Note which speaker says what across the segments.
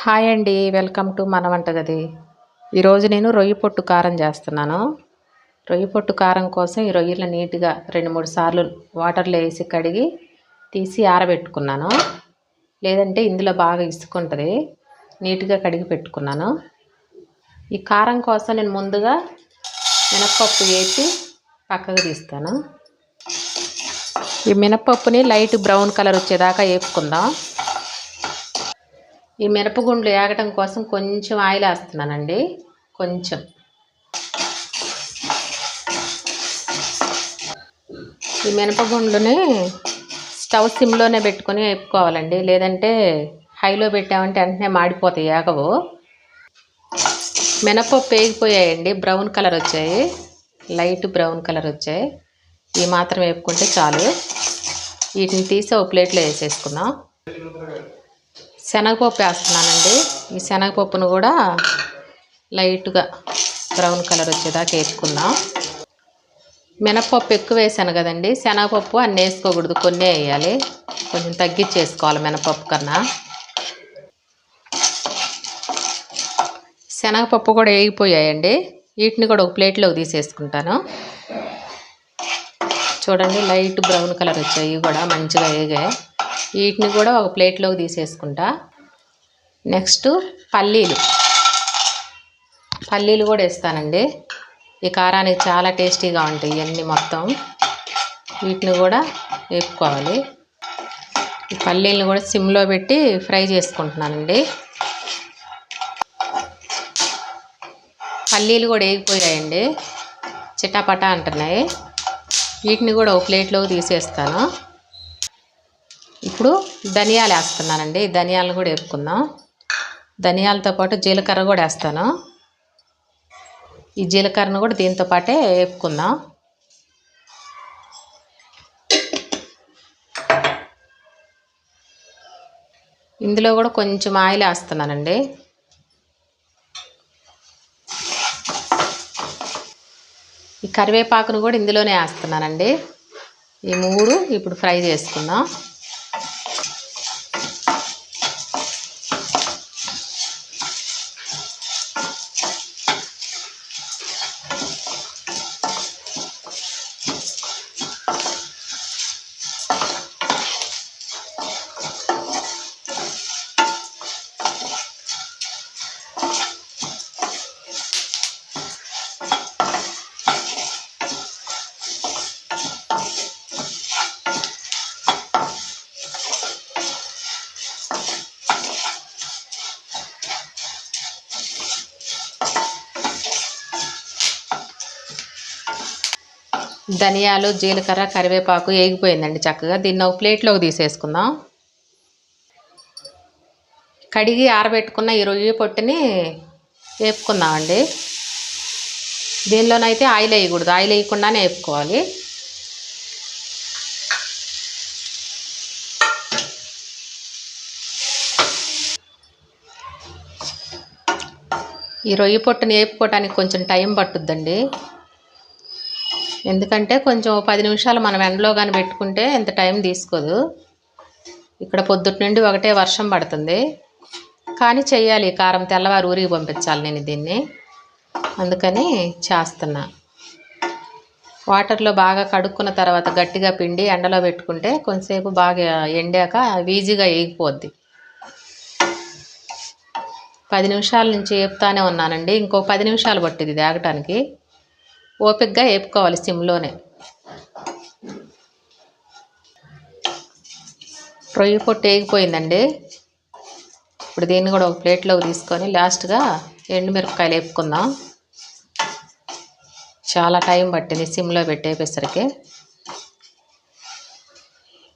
Speaker 1: Hi అండి, welcome to మన వంటగది. ఈరోజు నేను రొయ్య పొట్టు కారం చేస్తున్నాను. రొయ్య పొట్టు కారం కోసం ఈ రొయ్యలు నీట్గా 2-3 సార్లు వాటర్లో వేసి కడిగి తీసి ఆరబెట్టుకున్నాను. లేదంటే ఇందులో బాగా ఇసుకుంటుంది. నీట్గా కడిగి పెట్టుకున్నాను. ఈ కారం కోసం నేను ముందుగా మినప్పప్పు వేసి పక్కకు తీస్తాను. ఈ మినప్పప్పుని లైట్ బ్రౌన్ కలర్ వచ్చేదాకా వేపుకుందాం. ఈ మిరపగుండ్లు ఏగటం కోసం కొంచెం ఆయిల్ వేస్తున్నానండి. కొంచెం ఈ మినపగుండ్లని స్టవ్ సిమ్లోనే పెట్టుకొని వేపుకోవాలండి. లేదంటే హైలో పెట్టామంటే వెంటనే మాడిపోతాయి, ఏగవు. మినపప్పు వేగిపోయాయండి, బ్రౌన్ కలర్ వచ్చాయి, లైట్ బ్రౌన్ కలర్ వచ్చాయి. ఈ మాత్రం వేపుకుంటే చాలు. వీటిని తీసి ఒక ప్లేట్లో వేసేసుకుందాం. శనగపప్పు వేస్తున్నానండి. ఈ శనగపప్పును కూడా లైట్గా బ్రౌన్ కలర్ వచ్చేదాకా వేసుకుందాం. మినప్పప్పు ఎక్కువ వేసాను కదండి, శనగపప్పు అన్నీ వేసుకోకూడదు, కొన్ని వేయాలి. కొంచెం తగ్గించేసుకోవాలి మినపప్పు కన్నా. శనగపప్పు కూడా వేగిపోయాయండి. వీటిని కూడా ఒక ప్లేట్లోకి తీసేసుకుంటాను. చూడండి, లైట్ బ్రౌన్ కలర్ వచ్చాయి, ఇవి కూడా మంచిగా వేగాయి. వీటిని కూడా ఒక ప్లేట్లోకి తీసేసుకుంటా. నెక్స్ట్ పల్లీలు కూడా వేస్తానండి. ఈ కారానికి చాలా టేస్టీగా ఉంటాయి ఇవన్నీ మొత్తం. వీటిని కూడా వేపుకోవాలి. ఈ పల్లీలను కూడా సిమ్లో పెట్టి ఫ్రై చేసుకుంటున్నానండి. పల్లీలు కూడా వేగిపోయాయండి, చిటాపటా అంటున్నాయి. వీటిని కూడా ఒక ప్లేట్లోకి తీసేస్తాను. ఇప్పుడు ధనియాలు వేస్తున్నానండి. ధనియాలను కూడా వేపుకుందాం. ధనియాలతో పాటు జీలకర్ర కూడా వేస్తాను. ఈ జీలకర్రను కూడా దీంతో పాటే వేపుకుందాం. ఇందులో కూడా కొంచెం ఆయిల్ వేస్తున్నానండి. ఈ కరివేపాకును కూడా ఇందులోనే వేస్తున్నానండి. ఈ 3 ఇప్పుడు ఫ్రై చేసుకుందాం. ధనియాలు, జీలకర్ర, కరివేపాకు వేగిపోయిందండి చక్కగా. దీన్ని ఒక ప్లేట్లోకి తీసేసుకుందాం. కడిగి ఆరబెట్టుకున్న ఈ రొయ్య పొట్టుని వేపుకుందామండి. దీనిలోనైతే ఆయిల్ వేయకూడదు, ఆయిల్ వేయకుండానే వేపుకోవాలి. ఈ రొయ్య పొట్టుని వేపుకోవటానికి కొంచెం టైం పట్టుద్దండి. ఎందుకంటే కొంచెం 10 నిమిషాలు మనం ఎండలో కానీ పెట్టుకుంటే ఎంత టైం తీసుకోదు. ఇక్కడ పొద్దుటి నుండి ఒకటే వర్షం పడుతుంది, కానీ చెయ్యాలి. కారం తెల్లవారు ఊరికి పంపించాలి నేను దీన్ని, అందుకని చేస్తున్నా. వాటర్లో బాగా కడుక్కున్న తర్వాత గట్టిగా పిండి ఎండలో పెట్టుకుంటే కొంచెంసేపు బాగా ఎండాక ఈజీగా వేగిపోద్ది. 10 నిమిషాల నుంచి వేపుతానే ఉన్నానండి. ఇంకో 10 నిమిషాలు పట్టింది ఇది వేగటానికి. ఓపికగా వేపుకోవాలి సిమ్లోనే. రొయ్య పొట్టు వేగిపోయిందండి. ఇప్పుడు దీన్ని కూడా ఒక ప్లేట్లోకి తీసుకొని లాస్ట్గా ఎండుమిరపకాయలు వేపుకుందాం. చాలా టైం పట్టింది సిమ్లో పెట్టేసరికి.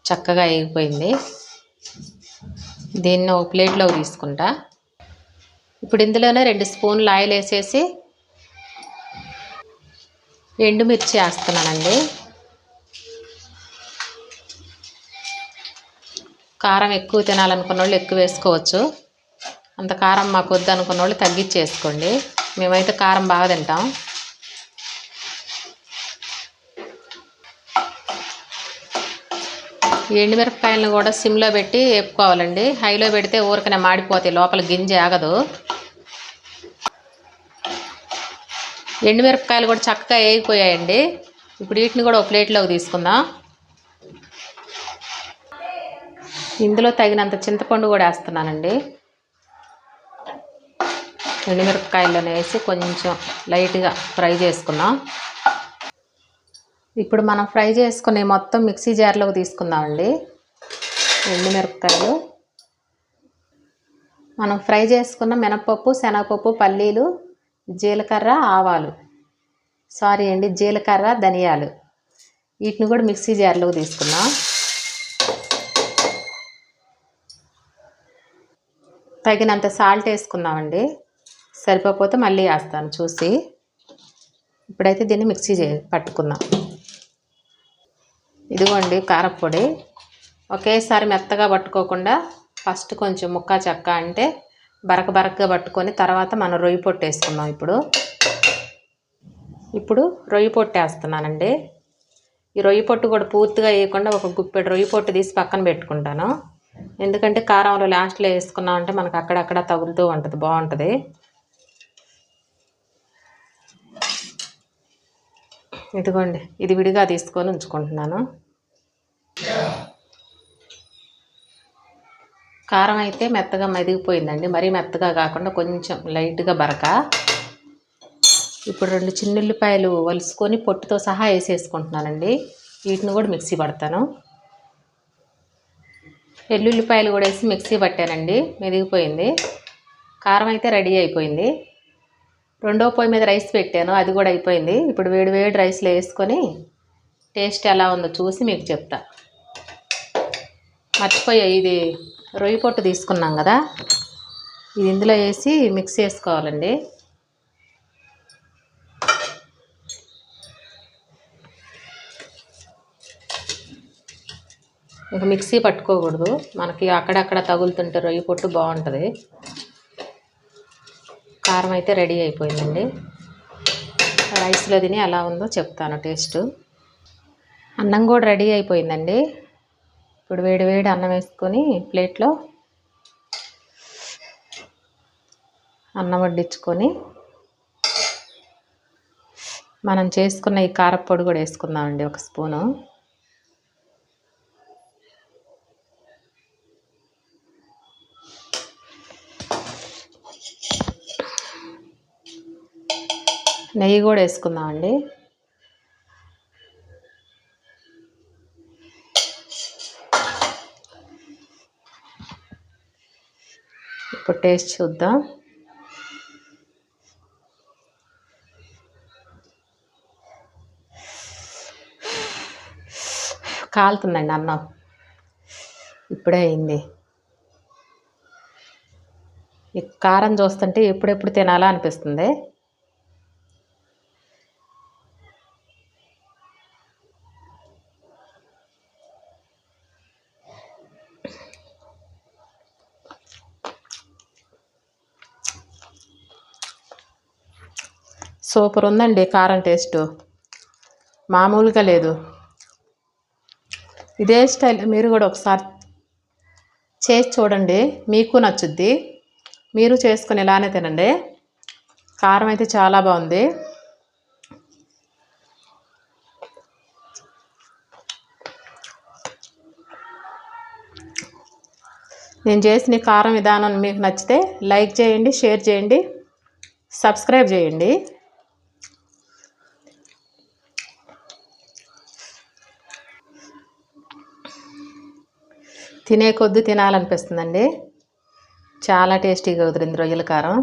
Speaker 1: చక్కగా వేగిపోయింది. దీన్ని ఒక ప్లేట్లోకి తీసుకుంటా. ఇప్పుడు ఇందులోనే 2 స్పూన్లు ఆయిల్ వేసేసి ఎండుమిర్చి వేస్తున్నానండి. కారం ఎక్కువ తినాలనుకున్న వాళ్ళు ఎక్కువ వేసుకోవచ్చు. అంత కారం మాకు వద్దు అనుకున్న వాళ్ళు తగ్గించేసుకోండి. మేమైతే కారం బాగా తింటాం. ఈ ఎండుమిరపకాయలను కూడా సిమ్లో పెట్టి వేపుకోవాలండి. హైలో పెడితే ఊరికనే మాడిపోతాయి, లోపల గింజ ఆగదు. ఎండుమిరపకాయలు కూడా చక్కగా వేగిపోయాయండి. ఇప్పుడు వీటిని కూడా ఒక ప్లేట్లోకి తీసుకుందాం. ఇందులో తగినంత చింతపండు కూడా వేస్తున్నానండి. ఎండుమిరపకాయలను వేసి కొంచెం లైట్గా ఫ్రై చేసుకుందాం. ఇప్పుడు మనం ఫ్రై చేసుకునే మొత్తం మిక్సీ జార్లోకి తీసుకుందామండి. ఎండుమిరపకాయలు, మనం ఫ్రై చేసుకున్న మినపప్పు, శనగపప్పు, పల్లీలు, జీలకర్ర, ఆవాలు, జీలకర్ర, ధనియాలు, వీటిని కూడా మిక్సీ జార్లోకి తీసుకుందాం. తగినంత సాల్ట్ వేసుకుందామండి. సరిపోతే మళ్ళీ వేస్తాను చూసి. ఇప్పుడైతే దీన్ని మిక్సీ పట్టుకుందాం. ఇదిగోండి కారపొడి. ఒకేసారి మెత్తగా పట్టుకోకుండా ఫస్ట్ కొంచెం ముక్క చెక్క అంటే బరకగా పట్టుకొని తర్వాత మనం రొయ్యి పొట్టు వేసుకుందాం. ఇప్పుడు రొయ్యి పొట్టు వేస్తున్నానండి. ఈ రొయ్యి పొట్టు కూడా పూర్తిగా వేయకుండా ఒక గుప్పెడు రొయ్యి పొట్టు తీసి పక్కన పెట్టుకుంటాను. ఎందుకంటే కారంలో లాస్ట్లో వేసుకున్నామంటే మనకు అక్కడక్కడ తగులుతూ ఉంటుంది, బాగుంటుంది. ఇదిగోండి, ఇది విడిగా తీసుకొని ఉంచుకుంటున్నాను. కారం అయితే మెత్తగా మదిగిపోయిందండి, మరీ మెత్తగా కాకుండా కొంచెం లైట్గా బరక. ఇప్పుడు 2 చిన్నుల్లిపాయలు వలుసుకొని పొట్టుతో సహా వేసేసుకుంటున్నానండి. వీటిని కూడా మిక్సీ పడతాను. ఎల్లుల్లిపాయలు కూడా వేసి మిక్సీ పట్టానండి, మెదిగిపోయింది. కారం అయితే రెడీ అయిపోయింది. రెండో పొయ్యి మీద రైస్ పెట్టాను, అది కూడా అయిపోయింది. ఇప్పుడు వేడి రైస్లో వేసుకొని టేస్ట్ ఎలా ఉందో చూసి మీకు చెప్తా. మర్చిపోయా, ఇది రొయ్యి పొట్టు తీసుకున్నాం కదా, ఇది ఇందులో వేసి మిక్స్ చేసుకోవాలండి. ఇక మిక్సీ పట్టుకోకూడదు, మనకి అక్కడక్కడ తగులుతుంటే రొయ్యి పొట్టు బాగుంటుంది. కారం అయితే రెడీ అయిపోయిందండి. రైస్లో తిని ఎలా ఉందో చెప్తాను టేస్ట్. అన్నం కూడా రెడీ అయిపోయిందండి. ఇప్పుడు వేడి అన్నం వేసుకొని ప్లేట్లో అన్నం వడ్డించుకొని మనం చేసుకున్న ఈ కారపొడి కూడా వేసుకుందామండి, 1 స్పూను. నెయ్యి కూడా వేసుకుందామండి. ఇప్పుడు టేస్ట్ చూద్దాం. కాలుతుందండి అన్నం, ఇప్పుడే అయింది. ఈ కారం చూస్తుంటే ఎప్పుడెప్పుడు తినాలా అనిపిస్తుంది. సూపర్ ఉందండి కారం టేస్ట్, మామూలుగా లేదు. ఇదే స్టైల్ మీరు కూడా ఒకసారి చేసి చూడండి, మీకు నచ్చుద్ది. మీరు చేసుకుని ఇలానే తినండి. కారం అయితే చాలా బాగుంది. నేను చేసిన కారం విధానం మీకు నచ్చితే లైక్ చేయండి, షేర్ చేయండి, సబ్స్క్రైబ్ చేయండి. తినే కొద్దీ తినాలనిపిస్తుందండి. చాలా టేస్టీగా కుదిరింది రొయ్యల కారం.